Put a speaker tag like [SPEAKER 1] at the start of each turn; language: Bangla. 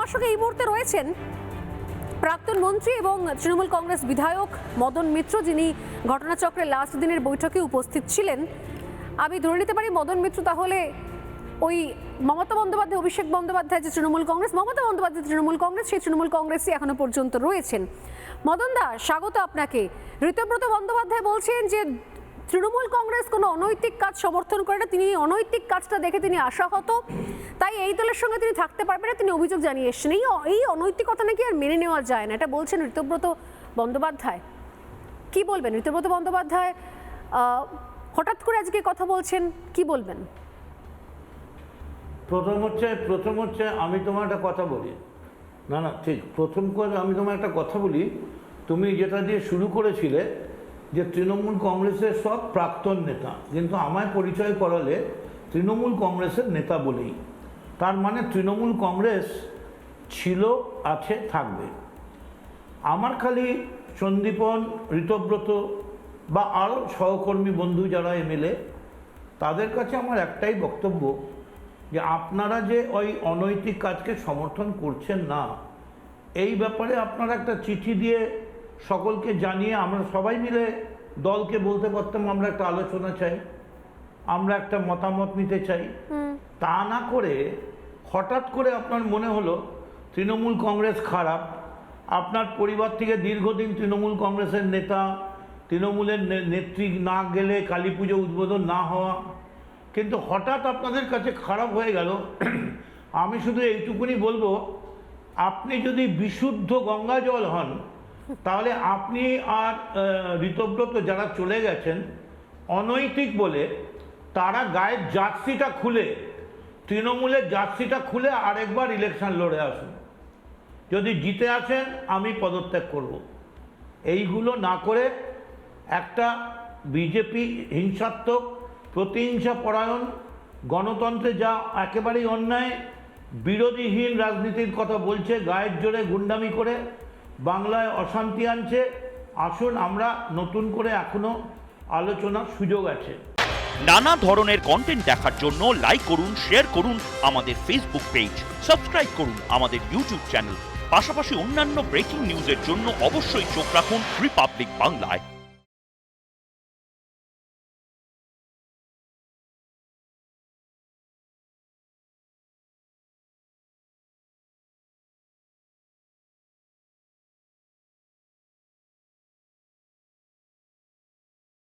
[SPEAKER 1] আমার সঙ্গে এই মুহূর্তে রয়েছেন প্রাক্তন মন্ত্রী এবং তৃণমূল কংগ্রেস বিধায়ক মদন মিত্র, যিনি ঘটনাচক্রের লাস্ট দিনের বৈঠকে উপস্থিত ছিলেন। আমি ধরে নিতে পারি মদন মিত্র তাহলে ওই মমতা বন্দ্যোপাধ্যায়, অভিষেক বন্দ্যোপাধ্যায় যে তৃণমূল কংগ্রেস, মমতা বন্দ্যোপাধ্যায় তৃণমূল কংগ্রেস, সেই তৃণমূল কংগ্রেসই এখনো পর্যন্ত রয়েছেন। মদন দা, স্বাগত আপনাকে। ঋতব্রত বন্দ্যোপাধ্যায় বলছেন যে তৃণমূল কংগ্রেস কোনো অনৈতিক কাজ সমর্থন করে না, তিনি অনৈতিক কাজটা দেখে তিনি আশাহত, তাই এই দলের সঙ্গে তিনি থাকতে পারবেন না, তিনি অভিযোগ জানিয়ে এসছেন। এই অনৈতিকতা নাকি আর মেনে নেওয়া যায় না, এটা বলছেন ঋতব্রত বন্দ্যোপাধ্যায়। কি বলবেন ঋতব্রত বন্দ্যোপাধ্যায় হঠাৎ করে আজকে কথা বলছেন, কি বলবেন?
[SPEAKER 2] প্রথম হচ্ছে আমি তোমার একটা কথা বলি, না ঠিক, প্রথম করে আমি তোমার একটা কথা বলি। তুমি যেটা দিয়ে শুরু করেছিলে যে তৃণমূল কংগ্রেসের সব প্রাক্তন নেতা, কিন্তু আমায় পরিচয় করালে তৃণমূল কংগ্রেসের নেতা বলেই। তার মানে তৃণমূল কংগ্রেস ছিল, আছে, থাকবে। আমার খালি সন্দীপন, ঋতব্রত বা আরও সহকর্মী বন্ধু যারা এমএলএ, তাদের কাছে আমার একটাই বক্তব্য যে আপনারা যে ওই অনৈতিক কাজকে সমর্থন করছেন না, এই ব্যাপারে আপনারা একটা চিঠি দিয়ে সকলকে জানিয়ে আমরা সবাই মিলে দলকে বলতে পারতাম আমরা একটা আলোচনা চাই, আমরা একটা মতামত নিতে চাই। তা না করে হঠাৎ করে আপনার মনে হলো তৃণমূল কংগ্রেস খারাপ, আপনার পরিবার থেকে দীর্ঘদিন তৃণমূল কংগ্রেসের নেতা, তৃণমূলের নেত্রী না গেলে কালী পুজো উদ্বোধন না হওয়া, কিন্তু হঠাৎ আপনাদের কাছে খারাপ হয়ে গেল। আমি শুধু এইটুকুনি বলবো, আপনি যদি বিশুদ্ধ গঙ্গা জল হন, তাহলে আপনি আর ঋতব্রত যারা চলে গেছেন অনৈতিক বলে, তারা গায়ের জার্সিটা খুলে, তৃণমূলের জার্সিটা খুলে আরেকবার ইলেকশন লড়ে আসুন। যদি জিতে আসেন আমি পদত্যাগ করব। এইগুলো না করে একটা বিজেপি হিংসাত্মক, প্রতিহিংসা পরায়ণ, গণতন্ত্রে যা একেবারেই অন্যায়, বিরোধীহীন রাজনীতির কথা বলছে, গায়ের জোরে গুন্ডামি করে বাংলায় অশান্তি আনছে। আসুন আমরা নতুন করে এখনো আলোচনার সুযোগ আছে।
[SPEAKER 3] নানা ধরনের কন্টেন্ট দেখার জন্য লাইক করুন, শেয়ার করুন আমাদের ফেসবুক পেজ, সাবস্ক্রাইব করুন আমাদের ইউটিউব চ্যানেল। পাশাপাশি অন্যান্য ব্রেকিং নিউজের জন্য অবশ্যই চোখ রাখুন রিপাবলিক বাংলায়।